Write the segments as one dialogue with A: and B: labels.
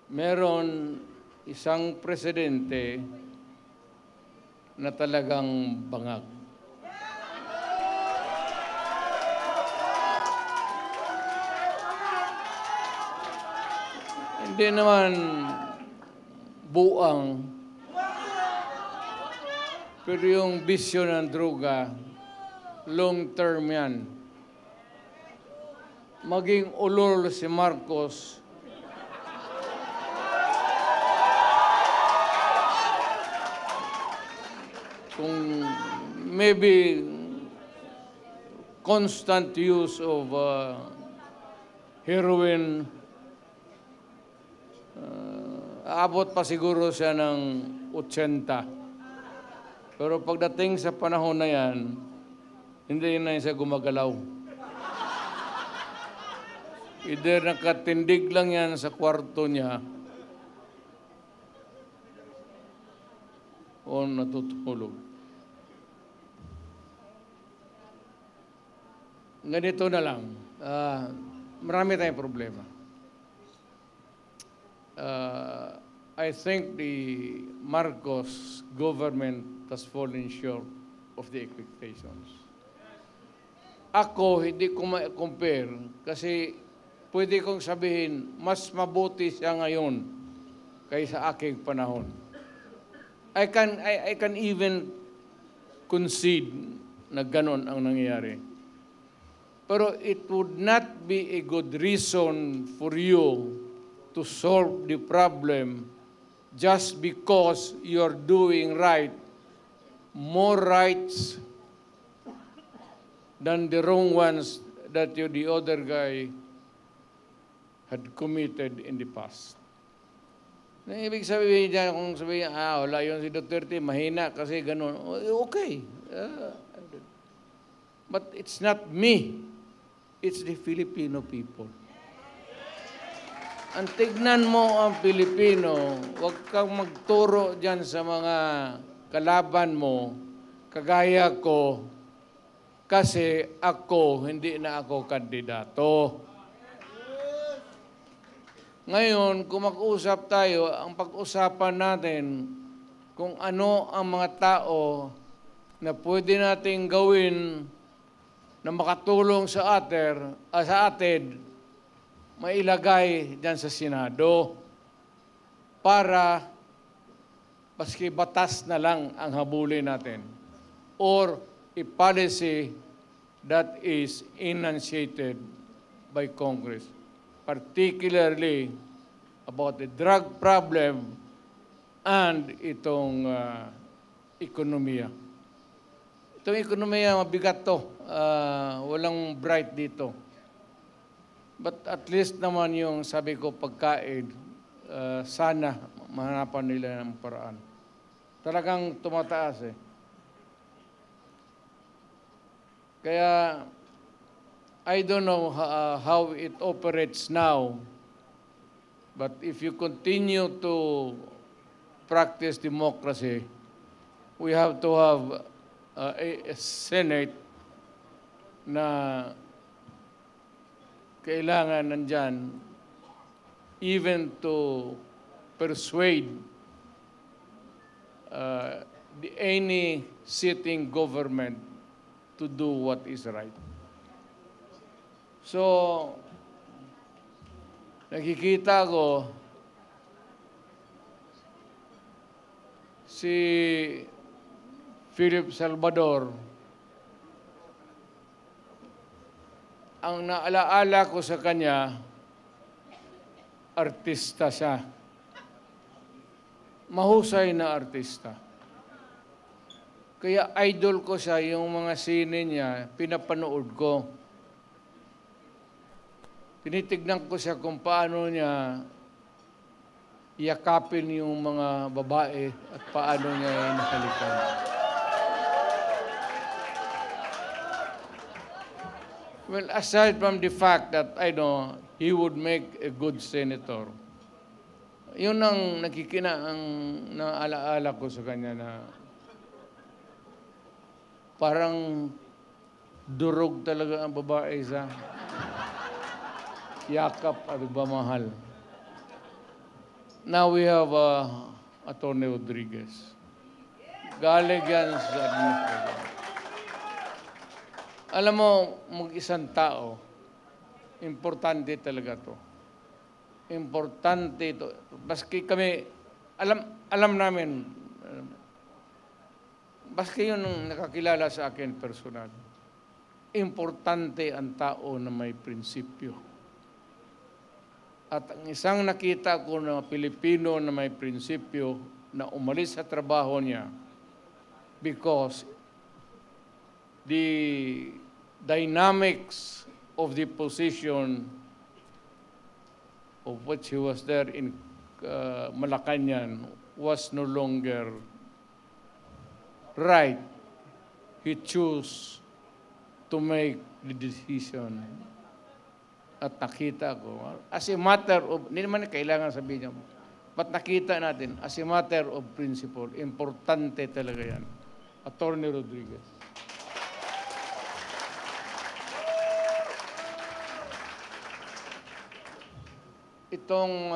A: meron isang presidente na talagang bangag. Hindi naman buang, pero yung bisyo ng droga, long term yan. Maging ulol si Marcos, kung maybe constant use of heroin, aabot pa siguro siya ng 80. Pero pagdating sa panahon na yan, hindi na siya gumagalaw. Either nakatindig lang yan sa kwarto niya o natutulog. Ganito na lang. Marami tayong problema. I think the Marcos government has fallen short of the expectations. Ako, hindi ko ma-compare kasi pwede kong sabihin, mas mabuti siya ngayon kaysa aking panahon. I can even concede na ganon ang nangyayari. Pero it would not be a good reason for you to solve the problem just because you're doing right, more rights than the wrong ones that the other guy had committed in the past. Na ibig sabihin niya, kung sabihin, wala yun si Duterte, mahina kasi ganun. Okay. But it's not me. It's the Filipino people. Ang tignan mo ang Pilipino, huwag kang magturo dyan sa mga kalaban mo, kagaya ko, kasi ako, hindi na ako kandidato. Ngayon, kung mag-usap tayo, ang pag-usapan natin kung ano ang mga tao na pwede nating gawin na makatulong sa atin, mailagay dyan sa Senado para paski batas na lang ang habulin natin or a policy that is enunciated by Congress, particularly about the drug problem and itong ekonomiya. Itong ekonomiya, mabigat to. Walang bright dito. But at least naman yung sabi ko pagkain, sana mahanapan nila ng paraan. Talagang tumataas eh. Kaya I don't know how it operates now, but if you continue to practice democracy, we have to have a Senate na kailangan nandyan even to persuade any sitting government to do what is right. So, nakikita ko si Philip Salvador, ang naalaala ko sa kanya, artista siya. Mahusay na artista. Kaya idol ko siya, yung mga sine niya, pinapanood ko. Tinitignan ko siya kung paano niya yakapin yung mga babae at paano niya inahalikan. Well, aside from the fact that I know he would make a good senator, yun ang ang naalaala ko sa kanya na parang durog talaga ang babae sa yakap at pagmamahal. Now we have Atty. Rodriguez. Galing yan sa administration. Alam mo, mag-isang tao, importante talaga to. Importante ito. Baski kami, alam namin, baski yun ang nakakilala sa akin personal. Importante ang tao na may prinsipyo. At ang isang nakita ko na Pilipino na may prinsipyo na umalis sa trabaho niya because the dynamics of the position of which he was there in Malacanang was no longer right. He chose to make the decision. At nakita ko, as a matter of, hindi naman kailangan sabihin niya, but nakita natin, as a matter of principle, importante talaga yan. Atty. Rodriguez. Itong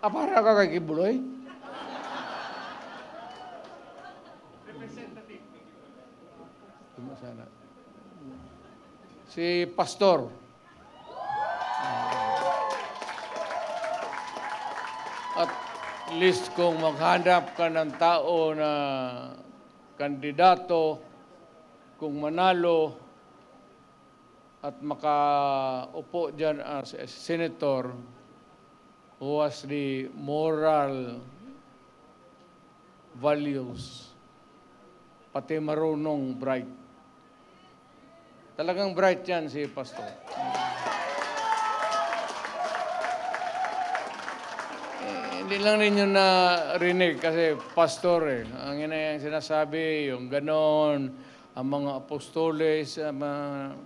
A: para ka kay Kibuloy? Representative. Sana. Si Pastor. At least kung maghanap ka ng tao na kandidato, kung manalo at makaupo dyan as a senator, who has the moral values, pati marunong bright. Talagang bright yan si Pastor. Hindi lang ninyo narinig kasi Pastor ang ina yung sinasabi, yung ganon, ang mga apostoles, ano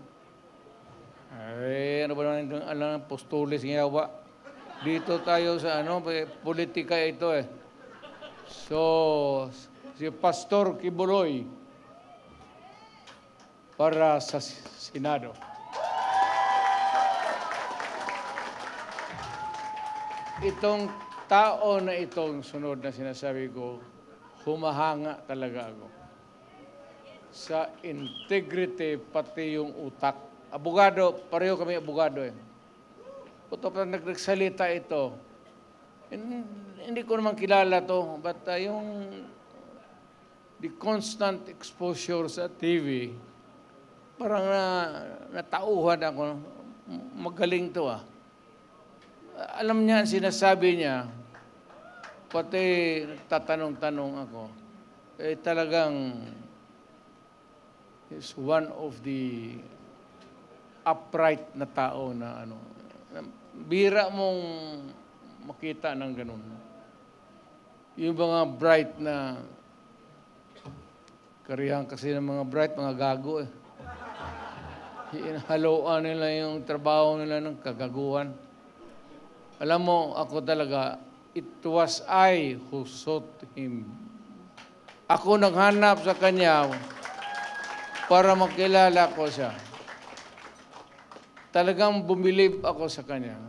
A: ba naman itong apostoles ng yawa? Dito tayo sa politika ito So, si Pastor Kibuloy para sa Senado. Itong tao na itong sunod na sinasabi ko, humahanga talaga ako sa integrity pati yung utak. Abogado, pareho kami abogado Puto pa nagsalita ito. Hindi ko naman kilala to, but yung the constant exposure sa TV, parang natauhan ako. Magaling to Alam niya, sinasabi niya, pati tatanong-tanong ako, talagang is one of the upright na tao na bira mong makita ng ganun. Yung mga bright na karihan kasi ng mga bright, mga gago Haloan nila yung trabaho nila ng kagaguhan. Alam mo, ako talaga, it was I who sought him. Ako naghanap sa kanya para makilala ko siya. Talagang bumilib ako sa kanya.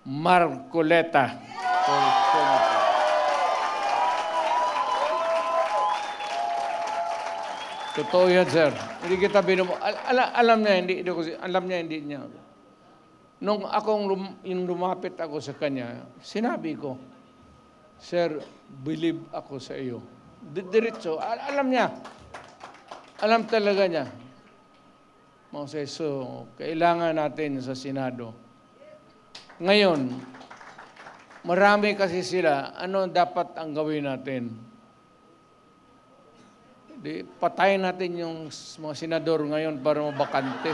A: Marcoleta. Totoo yan, sir. Hindi kita alam niya, hindi niya. Nung yung lumapit ako sa kanya, sinabi ko, Sir, believe ako sa iyo. Diretso, alam niya. Alam talaga niya. So, kailangan natin sa Senado. Ngayon, marami kasi sila, ano dapat ang gawin natin? Patayin natin yung mga senador ngayon para mabakante.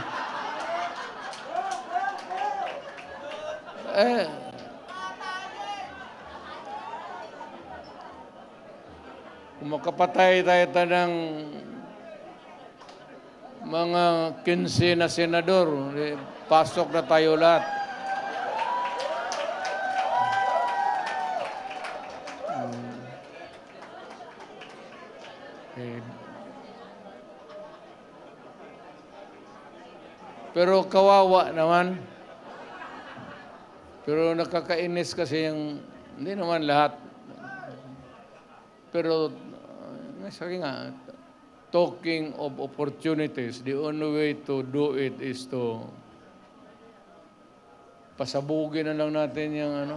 A: Kung makapatay tayo ng mga 15 na senador, pasok na tayo lahat. Eh, pero kawawa naman. Pero nakakainis kasi yung, hindi naman lahat. Pero, sabi nga, talking of opportunities, the only way to do it is to pasabugin na lang natin yung ano.